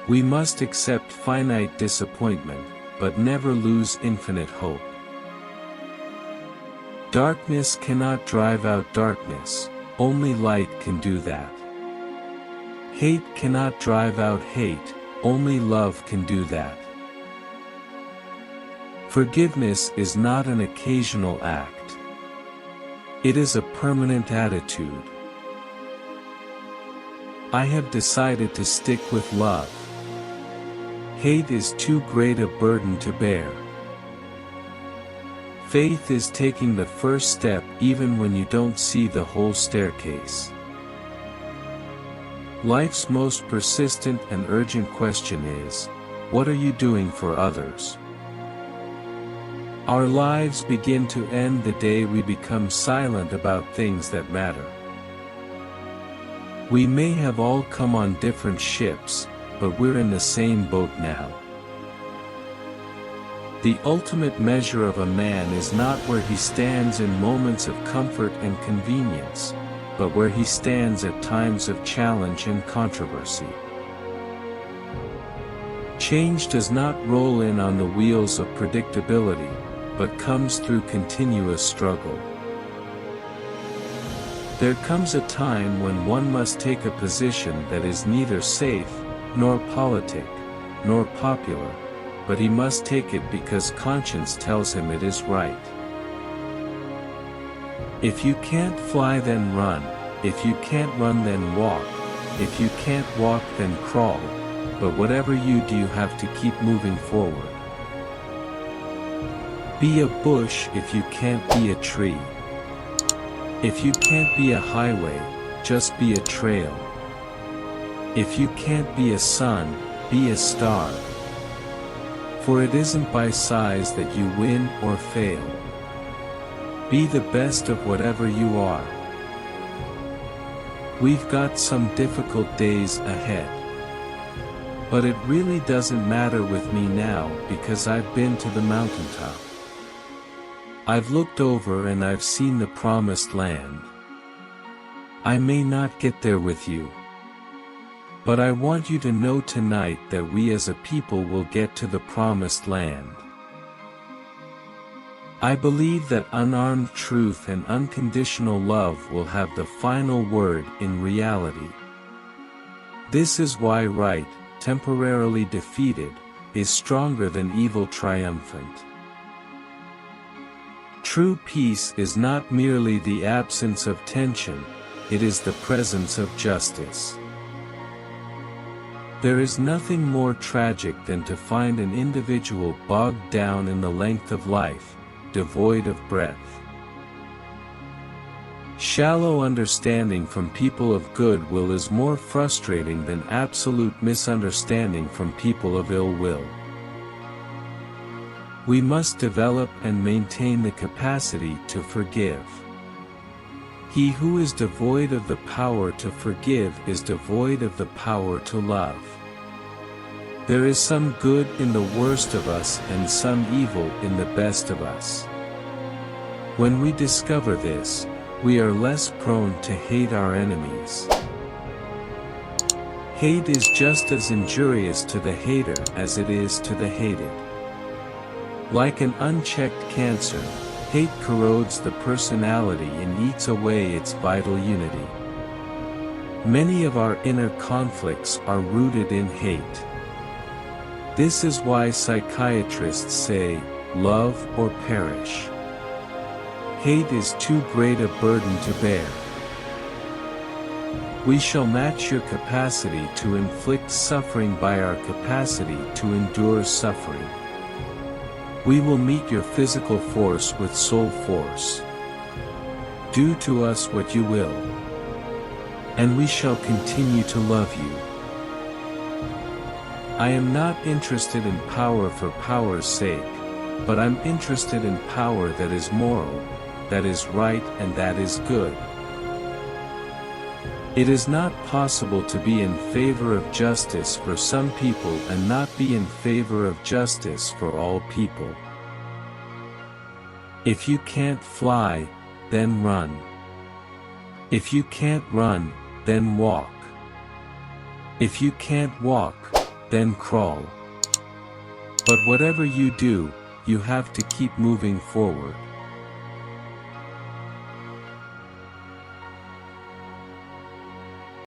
We must accept finite disappointment, but never lose infinite hope. Darkness cannot drive out darkness, only light can do that. Hate cannot drive out hate, only love can do that. Forgiveness is not an occasional act. It is a permanent attitude. I have decided to stick with love. Hate is too great a burden to bear. Faith is taking the first step even when you don't see the whole staircase. Life's most persistent and urgent question is, what are you doing for others? Our lives begin to end the day we become silent about things that matter. We may have all come on different ships, but we're in the same boat now. The ultimate measure of a man is not where he stands in moments of comfort and convenience, but where he stands at times of challenge and controversy. Change does not roll in on the wheels of predictability, but comes through continuous struggle. There comes a time when one must take a position that is neither safe, nor politic, nor popular, but he must take it because conscience tells him it is right. If you can't fly, then run. If you can't run, then walk. If you can't walk, then crawl. But whatever you do, you have to keep moving forward. Be a bush if you can't be a tree. If you can't be a highway, just be a trail. If you can't be a sun, be a star. For it isn't by size that you win or fail. Be the best of whatever you are. We've got some difficult days ahead. But it really doesn't matter with me now because I've been to the mountaintop. I've looked over and I've seen the promised land. I may not get there with you. But I want you to know tonight that we as a people will get to the promised land. I believe that unarmed truth and unconditional love will have the final word in reality. This is why right, temporarily defeated, is stronger than evil triumphant. True peace is not merely the absence of tension, it is the presence of justice. There is nothing more tragic than to find an individual bogged down in the length of life, devoid of breadth. Shallow understanding from people of goodwill is more frustrating than absolute misunderstanding from people of ill will. We must develop and maintain the capacity to forgive. He who is devoid of the power to forgive is devoid of the power to love. There is some good in the worst of us and some evil in the best of us. When we discover this, we are less prone to hate our enemies. Hate is just as injurious to the hater as it is to the hated. Like an unchecked cancer, hate corrodes the personality and eats away its vital unity. Many of our inner conflicts are rooted in hate. This is why psychiatrists say, love or perish. Hate is too great a burden to bear. We shall match your capacity to inflict suffering by our capacity to endure suffering. We will meet your physical force with soul force. Do to us what you will, and we shall continue to love you. I am not interested in power for power's sake, but I'm interested in power that is moral, that is right, and that is good. It is not possible to be in favor of justice for some people and not be in favor of justice for all people. If you can't fly, then run. If you can't run, then walk. If you can't walk, then crawl. But whatever you do, you have to keep moving forward.